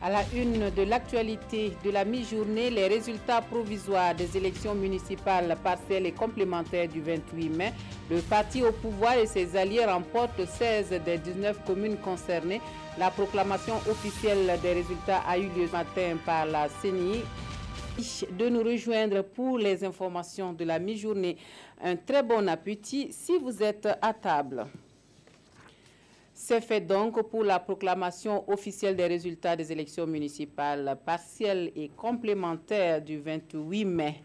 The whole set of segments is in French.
À la une de l'actualité de la mi-journée, les résultats provisoires des élections municipales partielles et complémentaires du 28 mai. Le parti au pouvoir et ses alliés remportent 16 des 19 communes concernées. La proclamation officielle des résultats a eu lieu ce matin par la CENI. De nous rejoindre pour les informations de la mi-journée. Un très bon appétit si vous êtes à table. C'est fait donc pour la proclamation officielle des résultats des élections municipales partielles et complémentaires du 28 mai.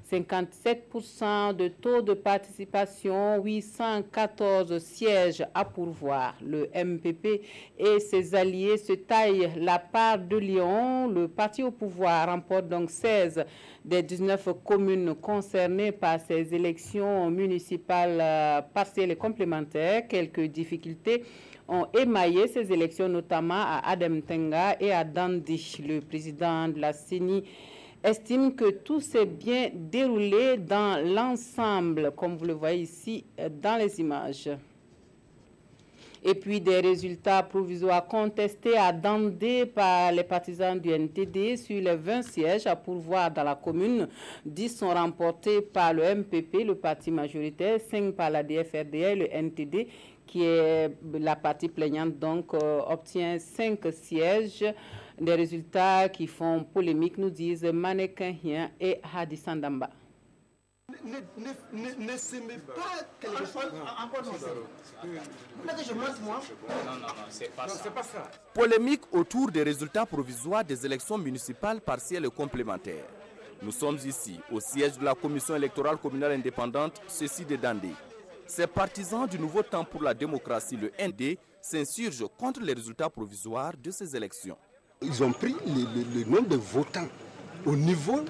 57% de taux de participation, 814 sièges à pourvoir. Le MPP et ses alliés se taillent la part de Lyon. Le parti au pouvoir remporte donc 16 des 19 communes concernées par ces élections municipales partielles et complémentaires. Quelques difficultés ont émaillé ces élections, notamment à Adem-Tenga et à Dandi. Le président de la CENI estime que tout s'est bien déroulé dans l'ensemble, comme vous le voyez ici dans les images. Et puis des résultats provisoires contestés à Dandé par les partisans du NTD sur les 20 sièges à pourvoir dans la commune. 10 sont remportés par le MPP, le parti majoritaire, 5 par la DFRDA et le NTD, qui est la partie plaignante, donc obtient 5 sièges. Des résultats qui font polémique, nous disent Mannequin Hien et Hadi Sandamba. Ne s'aimez pas quelque chose. Encore non, c'est pas ça. Polémique autour des résultats provisoires des élections municipales partielles et complémentaires. Nous sommes ici, au siège de la Commission électorale communale indépendante, ceci de Dandé. Ces partisans du Nouveau Temps pour la démocratie, le ND, s'insurgent contre les résultats provisoires de ces élections. Ils ont pris le nombre de votants au niveau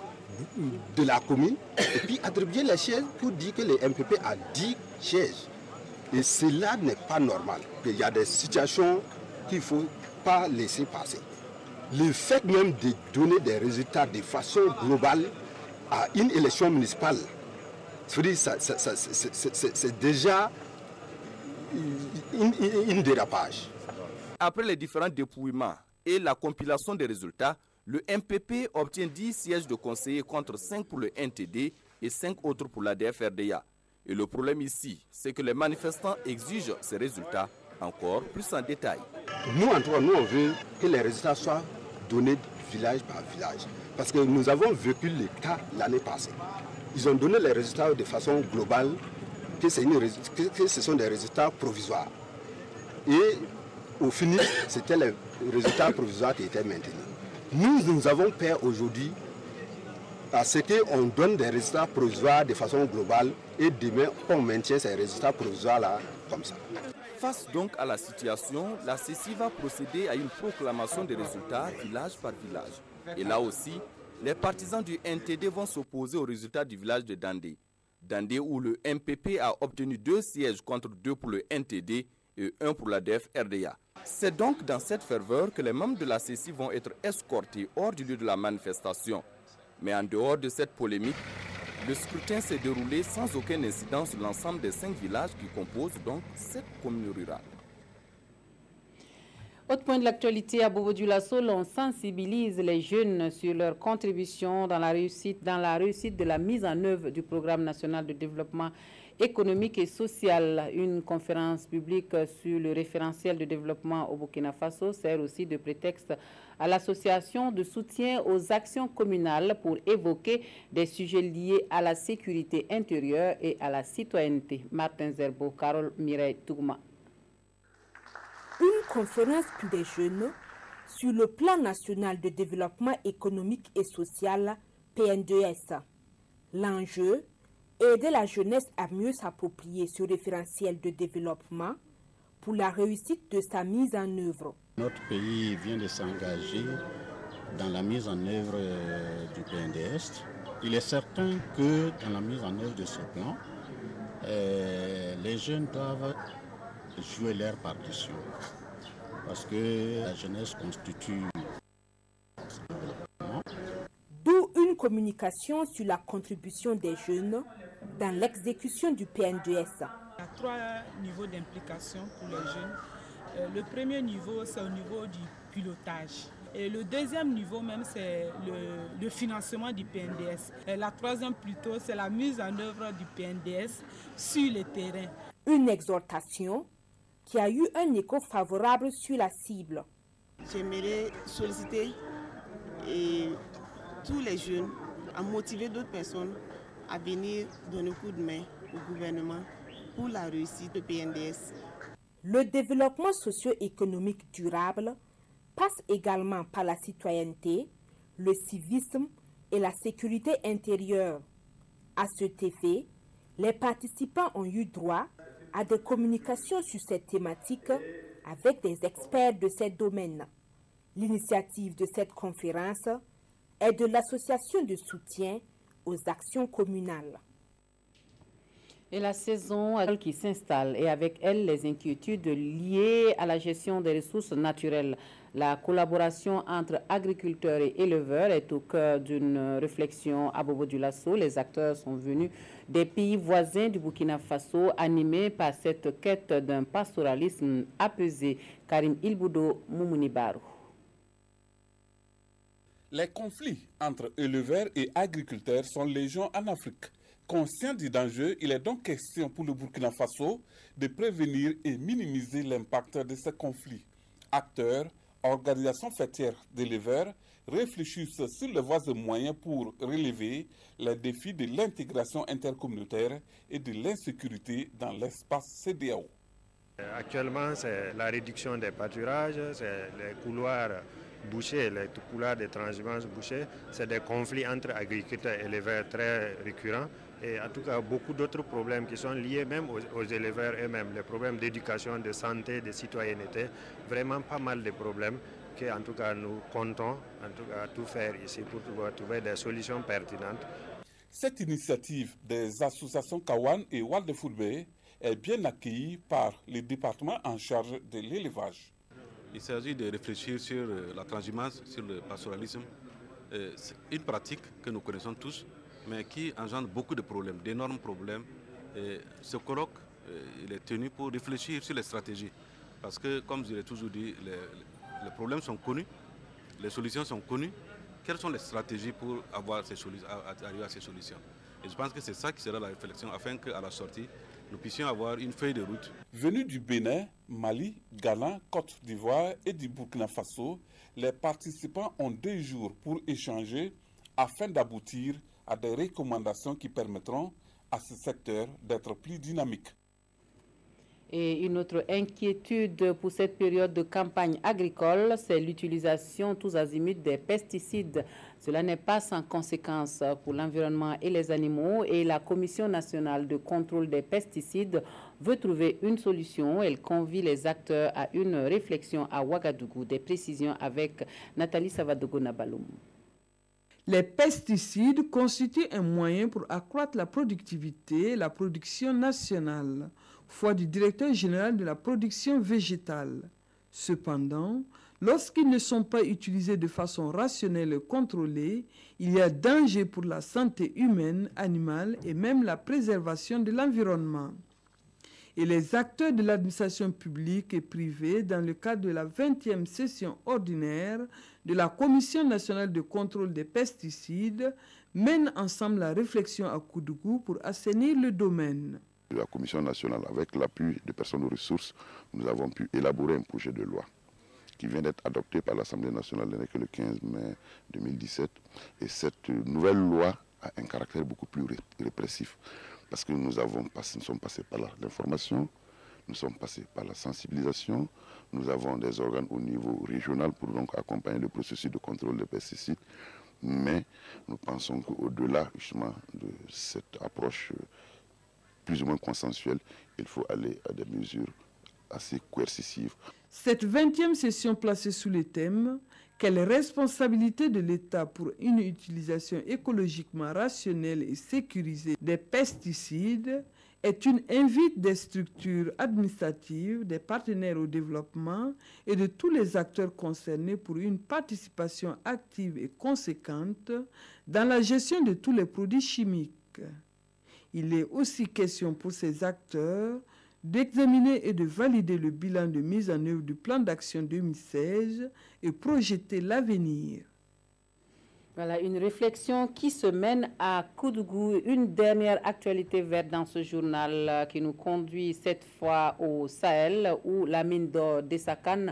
de la commune et puis attribué les sièges pour dire que le MPP a 10 sièges. Et cela n'est pas normal. Il y a des situations qu'il ne faut pas laisser passer. Le fait même de donner des résultats de façon globale à une élection municipale, c'est déjà une dérapage. Après les différents dépouillements et la compilation des résultats, le MPP obtient 10 sièges de conseillers contre 5 pour le NTD et 5 autres pour la DFRDA. Et le problème ici, c'est que les manifestants exigent ces résultats encore plus en détail. Nous, en tout cas, on veut que les résultats soient donnés village par village. Parce que nous avons vécu le cas l'année passée. Ils ont donné les résultats de façon globale, que ce sont des résultats provisoires. Et au fini, c'était les résultats provisoires qui étaient maintenus. Nous avons peur aujourd'hui à ce qu'on donne des résultats provisoires de façon globale et demain on maintient ces résultats provisoires-là comme ça. Face donc à la situation, la CECI va procéder à une proclamation des résultats village par village. Et là aussi, les partisans du NTD vont s'opposer aux résultats du village de Dandé. Dandé où le MPP a obtenu 2 sièges contre 2 pour le NTD et 1 pour la DFRDA. C'est donc dans cette ferveur que les membres de la CECI vont être escortés hors du lieu de la manifestation. Mais en dehors de cette polémique, le scrutin s'est déroulé sans aucun incident sur l'ensemble des 5 villages qui composent donc cette commune rurale. Autre point de l'actualité, à Bobo-Dioulasso, on sensibilise les jeunes sur leur contribution dans la réussite de la mise en œuvre du programme national de développement économique et social. Une conférence publique sur le référentiel de développement au Burkina Faso sert aussi de prétexte à l'association de soutien aux actions communales pour évoquer des sujets liés à la sécurité intérieure et à la citoyenneté. Martin Zerbo, Carole Mireille Tougma. Une conférence pour les jeunes sur le plan national de développement économique et social, PN2S. L'enjeu, aider la jeunesse à mieux s'approprier ce référentiel de développement pour la réussite de sa mise en œuvre. Notre pays vient de s'engager dans la mise en œuvre du PNDS. Il est certain que dans la mise en œuvre de ce plan, les jeunes doivent jouer leur partition. Parce que la jeunesse constitue le développement. D'où une communication sur la contribution des jeunes dans l'exécution du PN2S. Il y a 3 niveaux d'implication pour les jeunes. Le premier niveau, c'est au niveau du pilotage. Et le deuxième niveau même, c'est le financement du PNDS. Et la troisième plutôt, c'est la mise en œuvre du PNDS sur le terrain. Une exhortation qui a eu un écho favorable sur la cible. J'aimerais solliciter tous les jeunes à motiver d'autres personnes à venir donner un coup de main au gouvernement pour la réussite du PNDS. Le développement socio-économique durable passe également par la citoyenneté, le civisme et la sécurité intérieure. À cet effet, les participants ont eu droit à des communications sur cette thématique avec des experts de ces domaines. L'initiative de cette conférence est de l'association de soutien aux actions communales. Et la saison qui s'installe et avec elle les inquiétudes liées à la gestion des ressources naturelles. La collaboration entre agriculteurs et éleveurs est au cœur d'une réflexion à Bobo-Dioulasso. Les acteurs sont venus des pays voisins du Burkina Faso, animés par cette quête d'un pastoralisme apaisé. Karim Ilboudo Moumounibarou. Les conflits entre éleveurs et agriculteurs sont légion en Afrique. Conscient du danger, il est donc question pour le Burkina Faso de prévenir et minimiser l'impact de ces conflits. Acteurs, organisations fêtières d'éleveurs réfléchissent sur les voies et moyens pour relever les défis de l'intégration intercommunautaire et de l'insécurité dans l'espace CEDEAO. Actuellement, c'est la réduction des pâturages, c'est les couloirs bouchés, les couloirs de transhumance bouchés. C'est des conflits entre agriculteurs et éleveurs très récurrents. Et en tout cas, beaucoup d'autres problèmes qui sont liés même aux éleveurs eux-mêmes. Les problèmes d'éducation, de santé, de citoyenneté. Vraiment pas mal de problèmes que, en tout cas, nous comptons tout faire ici pour trouver des solutions pertinentes. Cette initiative des associations Kawan et Waldefourbe est bien accueillie par les départements en charge de l'élevage. Il s'agit de réfléchir sur la transhumance, sur le pastoralisme. C'est une pratique que nous connaissons tous, mais qui engendre beaucoup de problèmes, d'énormes problèmes. Et ce colloque, il est tenu pour réfléchir sur les stratégies. Parce que, comme je l'ai toujours dit, les problèmes sont connus, les solutions sont connues. Quelles sont les stratégies pour arriver à ces solutions? Et je pense que c'est ça qui sera la réflexion, afin qu'à la sortie, nous puissions avoir une feuille de route. Venus du Bénin, Mali, Ghana, Côte d'Ivoire et du Burkina Faso, les participants ont 2 jours pour échanger afin d'aboutir à des recommandations qui permettront à ce secteur d'être plus dynamique. Et une autre inquiétude pour cette période de campagne agricole, c'est l'utilisation tous azimuts des pesticides. Cela n'est pas sans conséquences pour l'environnement et les animaux. Et la Commission nationale de contrôle des pesticides veut trouver une solution. Elle convie les acteurs à une réflexion à Ouagadougou. Des précisions avec Nathalie Savadogo-Nabaloum. Les pesticides constituent un moyen pour accroître la productivité et la production nationale, foi du directeur général de la production végétale. Cependant, lorsqu'ils ne sont pas utilisés de façon rationnelle et contrôlée, il y a danger pour la santé humaine, animale et même la préservation de l'environnement. Et les acteurs de l'administration publique et privée, dans le cadre de la 20e session ordinaire de la Commission nationale de contrôle des pesticides, mènent ensemble la réflexion à Koudougou pour assainir le domaine. La Commission nationale, avec l'appui des personnes aux ressources, nous avons pu élaborer un projet de loi qui vient d'être adopté par l'Assemblée nationale le 15 mai 2017. Et cette nouvelle loi a un caractère beaucoup plus répressif. Parce que nous sommes passés par l'information, nous sommes passés par la sensibilisation, nous avons des organes au niveau régional pour donc accompagner le processus de contrôle des pesticides. Mais nous pensons qu'au-delà justement de cette approche plus ou moins consensuelle, il faut aller à des mesures assez coercitives. Cette 20e session placée sous le thème « Quelle responsabilité de l'État pour une utilisation écologiquement rationnelle et sécurisée des pesticides » est une invite des structures administratives, des partenaires au développement et de tous les acteurs concernés pour une participation active et conséquente dans la gestion de tous les produits chimiques. Il est aussi question pour ces acteurs d'examiner et de valider le bilan de mise en œuvre du plan d'action 2016 et projeter l'avenir. Voilà une réflexion qui se mène à Koudougou. Une dernière actualité verte dans ce journal qui nous conduit cette fois au Sahel où la mine d'or d'Essakan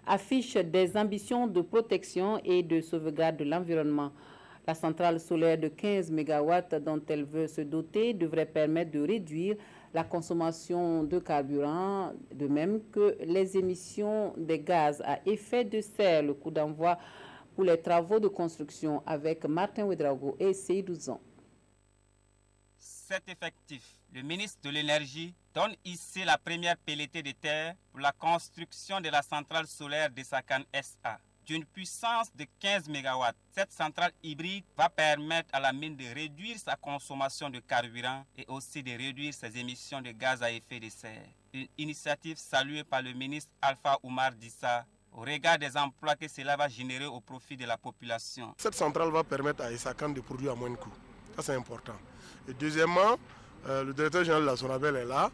affiche des ambitions de protection et de sauvegarde de l'environnement. La centrale solaire de 15 MW dont elle veut se doter devrait permettre de réduire la consommation de carburant, de même que les émissions des gaz à effet de serre. Le coup d'envoi pour les travaux de construction avec Martin Ouedraogo et Seydou Zan. Cet effectif, le ministre de l'Énergie donne ici la première pelletée de terre pour la construction de la centrale solaire d'Essakan SA. D'une puissance de 15 MW, cette centrale hybride va permettre à la mine de réduire sa consommation de carburant et aussi de réduire ses émissions de gaz à effet de serre. Une initiative saluée par le ministre Alpha Oumar Dissa au regard des emplois que cela va générer au profit de la population. Cette centrale va permettre à Essakan de produire à moins de coûts. Ça, c'est important. Et deuxièmement, le directeur général de la Sonabel est là.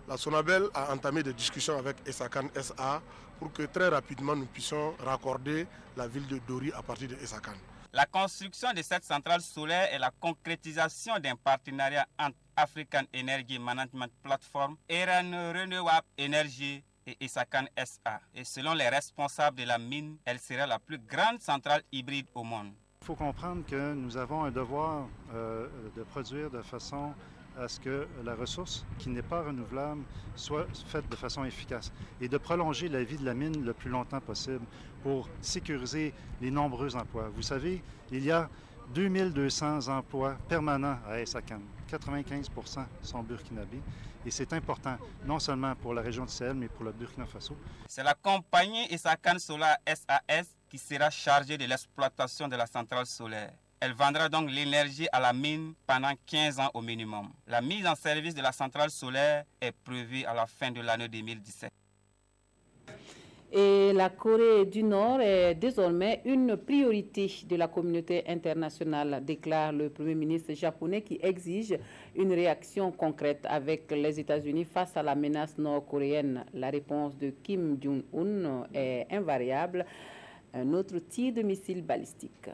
La Sonabel a entamé des discussions avec Essakan SA pour que très rapidement nous puissions raccorder la ville de Dori à partir de Essakan. La construction de cette centrale solaire est la concrétisation d'un partenariat entre African Energy Management Platform, Iran Renewable Energy et Essakan SA. Et selon les responsables de la mine, elle sera la plus grande centrale hybride au monde. Il faut comprendre que nous avons un devoir de produire de façon à ce que la ressource qui n'est pas renouvelable soit faite de façon efficace et de prolonger la vie de la mine le plus longtemps possible pour sécuriser les nombreux emplois. Vous savez, il y a 2200 emplois permanents à Essakan. 95% sont burkinabés et c'est important non seulement pour la région du Sahel mais pour le Burkina Faso. C'est la compagnie Essakan Solar SAS qui sera chargée de l'exploitation de la centrale solaire. Elle vendra donc l'énergie à la mine pendant 15 ans au minimum. La mise en service de la centrale solaire est prévue à la fin de l'année 2017. Et la Corée du Nord est désormais une priorité de la communauté internationale, déclare le Premier ministre japonais qui exige une réaction concrète avec les États-Unis face à la menace nord-coréenne. La réponse de Kim Jong-un est invariable. Un autre tir de missile balistique.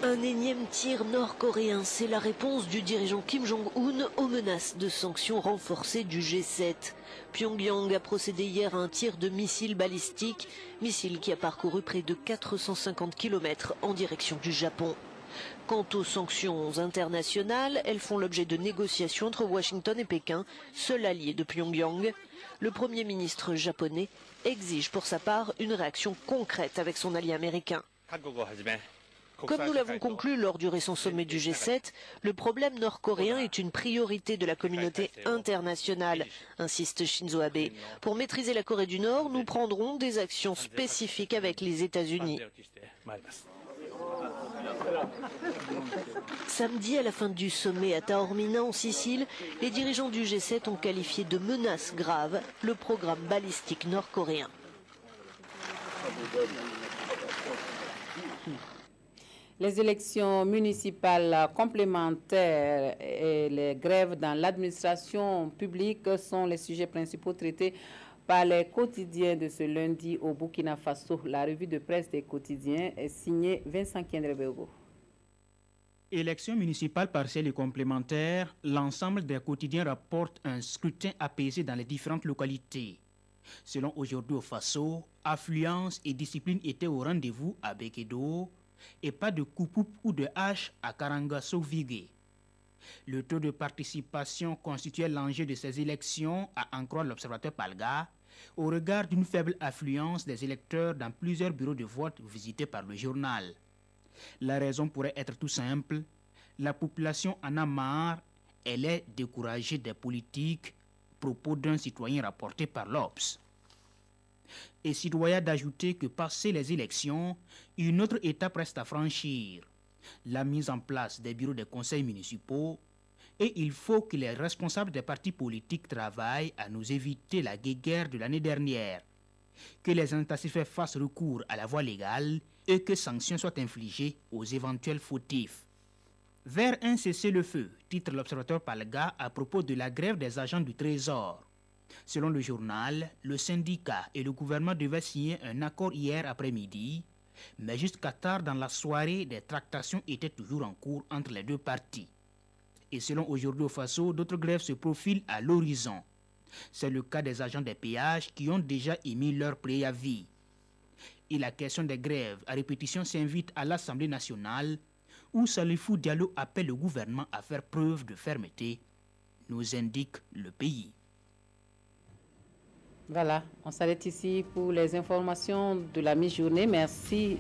Un énième tir nord-coréen, c'est la réponse du dirigeant Kim Jong-un aux menaces de sanctions renforcées du G7. Pyongyang a procédé hier à un tir de missile balistique, missile qui a parcouru près de 450 km en direction du Japon. Quant aux sanctions internationales, elles font l'objet de négociations entre Washington et Pékin, seul allié de Pyongyang. Le Premier ministre japonais exige pour sa part une réaction concrète avec son allié américain. Comme nous l'avons conclu lors du récent sommet du G7, le problème nord-coréen est une priorité de la communauté internationale, insiste Shinzo Abe. Pour maîtriser la Corée du Nord, nous prendrons des actions spécifiques avec les États-Unis. Samedi, à la fin du sommet à Taormina en Sicile, les dirigeants du G7 ont qualifié de menace grave le programme balistique nord-coréen. Les élections municipales complémentaires et les grèves dans l'administration publique sont les sujets principaux traités par les quotidiens de ce lundi au Burkina Faso. La revue de presse des quotidiens est signée Vincent Kendrebego. Élections municipales partielles et complémentaires, l'ensemble des quotidiens rapportent un scrutin apaisé dans les différentes localités. Selon Aujourd'hui au Faso, affluence et discipline étaient au rendez-vous à Bekedo, et pas de coupe ou de hache à Karangasso-Vigué. Le taux de participation constituait l'enjeu de ces élections, à en croire l'observateur Palga, au regard d'une faible affluence des électeurs dans plusieurs bureaux de vote visités par le journal. La raison pourrait être tout simple, la population en a marre, elle est découragée des politiques, propos d'un citoyen rapporté par l'Obs. Et citoyen d'ajouter que passé les élections, une autre étape reste à franchir, la mise en place des bureaux des conseils municipaux, et il faut que les responsables des partis politiques travaillent à nous éviter la guéguerre de l'année dernière. que les intensifères fassent recours à la voie légale et que sanctions soient infligées aux éventuels fautifs. Vers un cessez-le-feu, titre l'Observateur Palga à propos de la grève des agents du Trésor. Selon le journal, le syndicat et le gouvernement devaient signer un accord hier après-midi, mais jusqu'à tard dans la soirée, des tractations étaient toujours en cours entre les deux parties. Et selon Aujourd'hui au Faso, d'autres grèves se profilent à l'horizon. C'est le cas des agents des péages qui ont déjà émis leur préavis. Et la question des grèves à répétition s'invite à l'Assemblée nationale où Salifou Diallo appelle le gouvernement à faire preuve de fermeté, nous indique le pays. Voilà, on s'arrête ici pour les informations de la mi-journée. Merci